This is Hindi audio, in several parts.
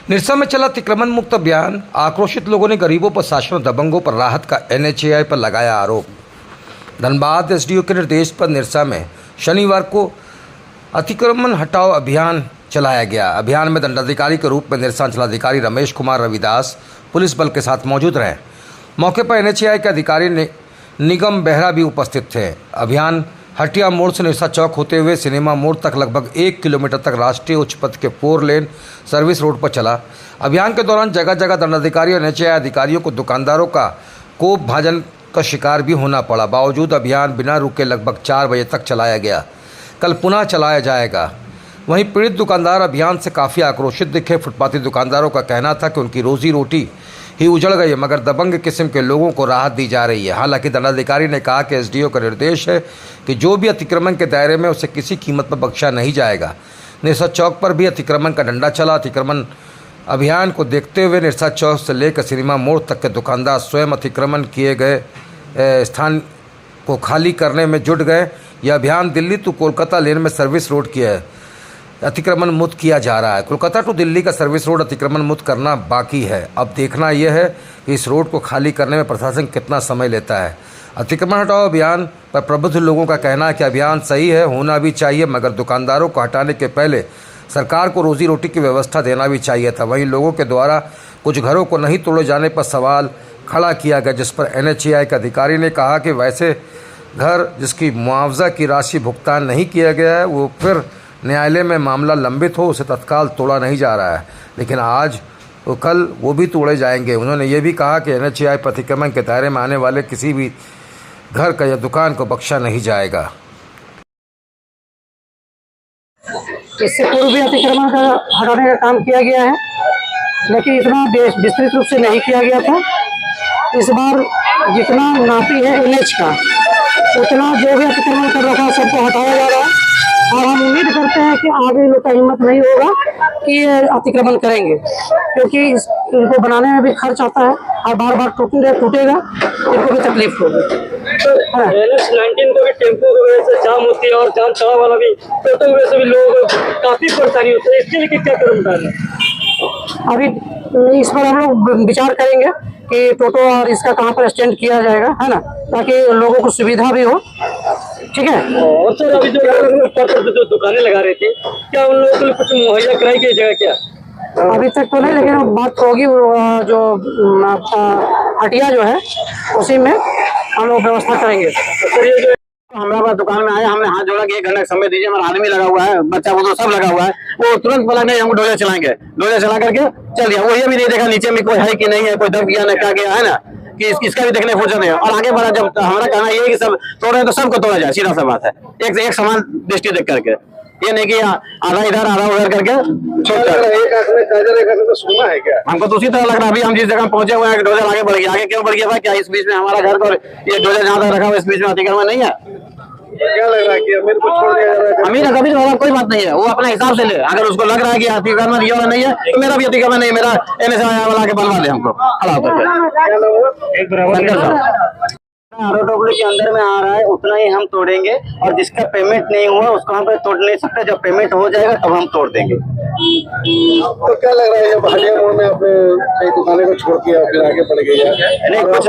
निरसा में चला अतिक्रमण मुक्त अभियान। आक्रोशित लोगों ने गरीबों पर शासन और दबंगों पर राहत का एनएचएआई पर लगाया आरोप। धनबाद एसडीओ के निर्देश पर निरसा में शनिवार को अतिक्रमण हटाओ अभियान चलाया गया। अभियान में दंडाधिकारी के रूप में निरसा अंचलाधिकारी रमेश कुमार रविदास पुलिस बल के साथ मौजूद रहे। मौके पर एनएचएआई के अधिकारी निगम बेहरा भी उपस्थित थे। अभियान हटिया मोड़ से निरसा चौक होते हुए सिनेमा मोड़ तक लगभग 1 किलोमीटर तक राष्ट्रीय उच्च पथ के 4 लेन सर्विस रोड पर चला। अभियान के दौरान जगह जगह दंडाधिकारी और एनएचएआई अधिकारियों को दुकानदारों का कोप भाजन का शिकार भी होना पड़ा। बावजूद अभियान बिना रुके लगभग 4 बजे तक चलाया गया। कल पुनः चलाया जाएगा। वहीं पीड़ित दुकानदार अभियान से काफ़ी आक्रोशित दिखे। फुटपाथी दुकानदारों का कहना था कि उनकी रोजी रोटी ही उजड़ गई है, मगर दबंग किस्म के लोगों को राहत दी जा रही है। हालांकि दंडाधिकारी ने कहा कि एसडीओ का निर्देश है कि जो भी अतिक्रमण के दायरे में उसे किसी कीमत पर बख्शा नहीं जाएगा। निरसा चौक पर भी अतिक्रमण का डंडा चला। अतिक्रमण अभियान को देखते हुए निरसा चौक से लेकर सिनेमा मोड़ तक के दुकानदार स्वयं अतिक्रमण किए गए स्थान को खाली करने में जुट गए। यह अभियान दिल्ली टू कोलकाता लेन में सर्विस रोड की है अतिक्रमण मुक्त किया जा रहा है। कोलकाता टू दिल्ली का सर्विस रोड अतिक्रमण मुक्त करना बाकी है। अब देखना यह है कि इस रोड को खाली करने में प्रशासन कितना समय लेता है। अतिक्रमण हटाओ अभियान पर प्रबुद्ध लोगों का कहना है कि अभियान सही है, होना भी चाहिए, मगर दुकानदारों को हटाने के पहले सरकार को रोजी रोटी की व्यवस्था देना भी चाहिए था। वहीं लोगों के द्वारा कुछ घरों को नहीं तोड़े जाने पर सवाल खड़ा किया गया, जिस पर एनएचएआई के अधिकारी ने कहा कि वैसे घर जिसकी मुआवजा की राशि भुगतान नहीं किया गया है वो फिर न्यायालय में मामला लंबित हो, उसे तत्काल तोड़ा नहीं जा रहा है, लेकिन आज तो कल वो भी तोड़े जाएंगे। उन्होंने ये भी कहा कि एनएचएआई अतिक्रमण के दायरे में आने वाले किसी भी घर का या दुकान को बख्शा नहीं जाएगा। इससे पूर्व भी अतिक्रमण का हटाने का काम किया गया है, लेकिन इतना विस्तृत रूप से नहीं किया गया था। इस बार जितना नापी है एनएच का, उतना जो भी अतिक्रमण कर रखा सबको हटाया जा रहा है। और हम उम्मीद करते हैं कि आगे लोग का हिम्मत नहीं होगा कि ये अतिक्रमण करेंगे, क्योंकि इनको बनाने में भी खर्च आता है और बार बार टूटेगा, इनको भी तकलीफ होगी। NH-19 को भी टेम्पो की वजह से जाम होती है और जाम चढ़ा वाला भी टोटो की वजह से भी लोगों को काफी परेशानी होती है। इसके लिए क्या कदम उठाना है? अभी इस पर हम लोग विचार करेंगे कि टोटो और इसका कहाँ पर स्टैंड किया जाएगा, है ना, ताकि लोगों को सुविधा भी हो। ठीक है। और सर अभी जो दुकानें लगा रहे थे, क्या उन लोगों के लिए कुछ मुहैया कराई गई जगह क्या? अभी तक तो नहीं, लेकिन बात होगी जो हटिया जो है उसी में हम लोग व्यवस्था करेंगे। सर ये जो हमारा दुकान में आया, हमने हाथ जोड़ा कि 1 घंटे का समय दीजिए, हमारा आदमी लगा हुआ है, बच्चा वो सब लगा हुआ है, वो तुरंत बोला नहीं हमको डोले चलाएंगे। डोले चला करके चल दिया। वो ये भी नहीं देखा नीचे में कोई है कि नहीं है, कोई दब गया न क्या गया, है ना, कि इसका भी देखने फुर्सत नहीं है। और आगे बढ़ा, जब हमारा कहना ये है कि सब तोड़े तो सबको तोड़ा जाए, सीधा सा बात है, एक समान दृष्टि देख करके, ये नहीं कि आधा इधर आधा उधर करके सुना है क्या? हमको तो उसी तरह लग रहा है। अभी हम जिस जगह पहुंचे हुए हैं, डोजर आगे बढ़ गया। आगे क्यों बढ़ गया भाई? क्या इस बीच में हमारा घर और ये डोजर जहाँ तक रखा हुआ इस बीच में अतिक्रमण नहीं है? क्या लग रहा है कि अमीर को छोड़ दिया जा रहा है? अमीर कभी तो कोई बात नहीं है, वो अपने हिसाब से ले। अगर उसको लग रहा है कि अतिक्रमण ये वाला नहीं है तो मेरा भी अतिक्रमण नहीं, मेरा एनएचएआई वाला के बनवा दे हमको खड़ा होकर। आरोटोपली के अंदर में आ रहा है उतना ही हम तोड़ेंगे, और जिसका पेमेंट नहीं हुआ उसको हम तोड़ नहीं सकते। जब पेमेंट हो जाएगा तब हम तोड़ देंगे। तो क्या लग रहा है जब हटिया मोड़ में अपने कई दुकानें को छोड़ के फिर आगे बढ़ गई है? नहीं, कुछ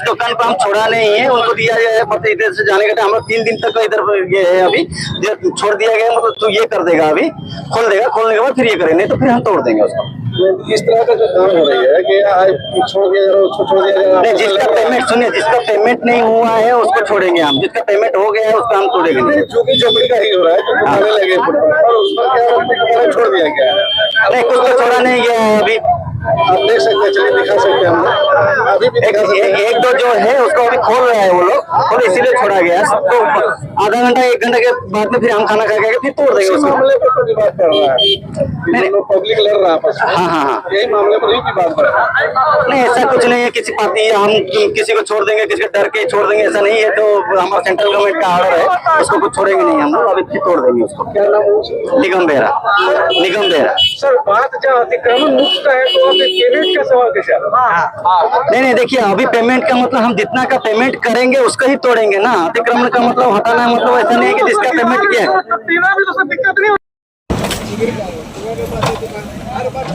दुकान को हम छोड़ा नहीं है, उनको दिया गया है मतलब इधर से जाने का। हमारा 3 दिन तक इधर ये है, अभी जो छोड़ दिया गया मतलब तो ये कर देगा, अभी खोल देगा, खोलने के बाद फिर ये करेंगे, नहीं तो फिर हम तोड़ देंगे उसको। इस तरह का जो काम हो रही है कि छोड़ दिया जा रहा है, उसको छोड़ दिया जा रहा है। जिसका पेमेंट सुनिए, जिसका पेमेंट नहीं हुआ है उसको छोड़ेंगे हम, जिसका पेमेंट हो गया है उसको हम तोड़ेंगे नहीं। चूंकि चपड़ी का ही हो रहा है, तो दुकानें लगे फुटपाथ पर, उस पर क्या छोड़ दिया गया है? नहीं, कुछ तो छोड़ा नहीं गया है अभी। आप देख सकते हैं, चलिए दिखा सकते हैं हम अभी भी एक दो जो है उसको अभी खोल रहे हैं वो लोग, और इसीलिए छोड़ा गया। तो आधा घंटा 1 घंटे के बाद में फिर हम खाना खा के फिर तोड़ देंगे उसको। मामले पर तो विवाद कर रहा है, पब्लिक लड़ रहा है आपस में। हाँ, यही मामले पर ही विवाद कर रहा है। नहीं, ऐसा कुछ नहीं है। किसी पार्टी हम किसी को छोड़ देंगे, किसी को डर के छोड़ देंगे, ऐसा नहीं है। तो हमारा सेंट्रल गवर्नमेंट का ऑर्डर है, उसको कुछ छोड़ेंगे नहीं हम लोग, अभी फिर तोड़ देंगे उसको। क्या नाम है? निगम बेहरा। सर बात जहाँ अतिक्रमण मुक्त का है तो आप पेमेंट का सवाल कैसे? नहीं, देखिए अभी पेमेंट का मतलब हम जितना का पेमेंट करेंगे उसका ही तोड़ेंगे ना। अतिक्रमण का मतलब हटाना है, मतलब ऐसा नहीं है कि जिसका पेमेंट किया है। भी तो सब दिक्कत नहीं हर बार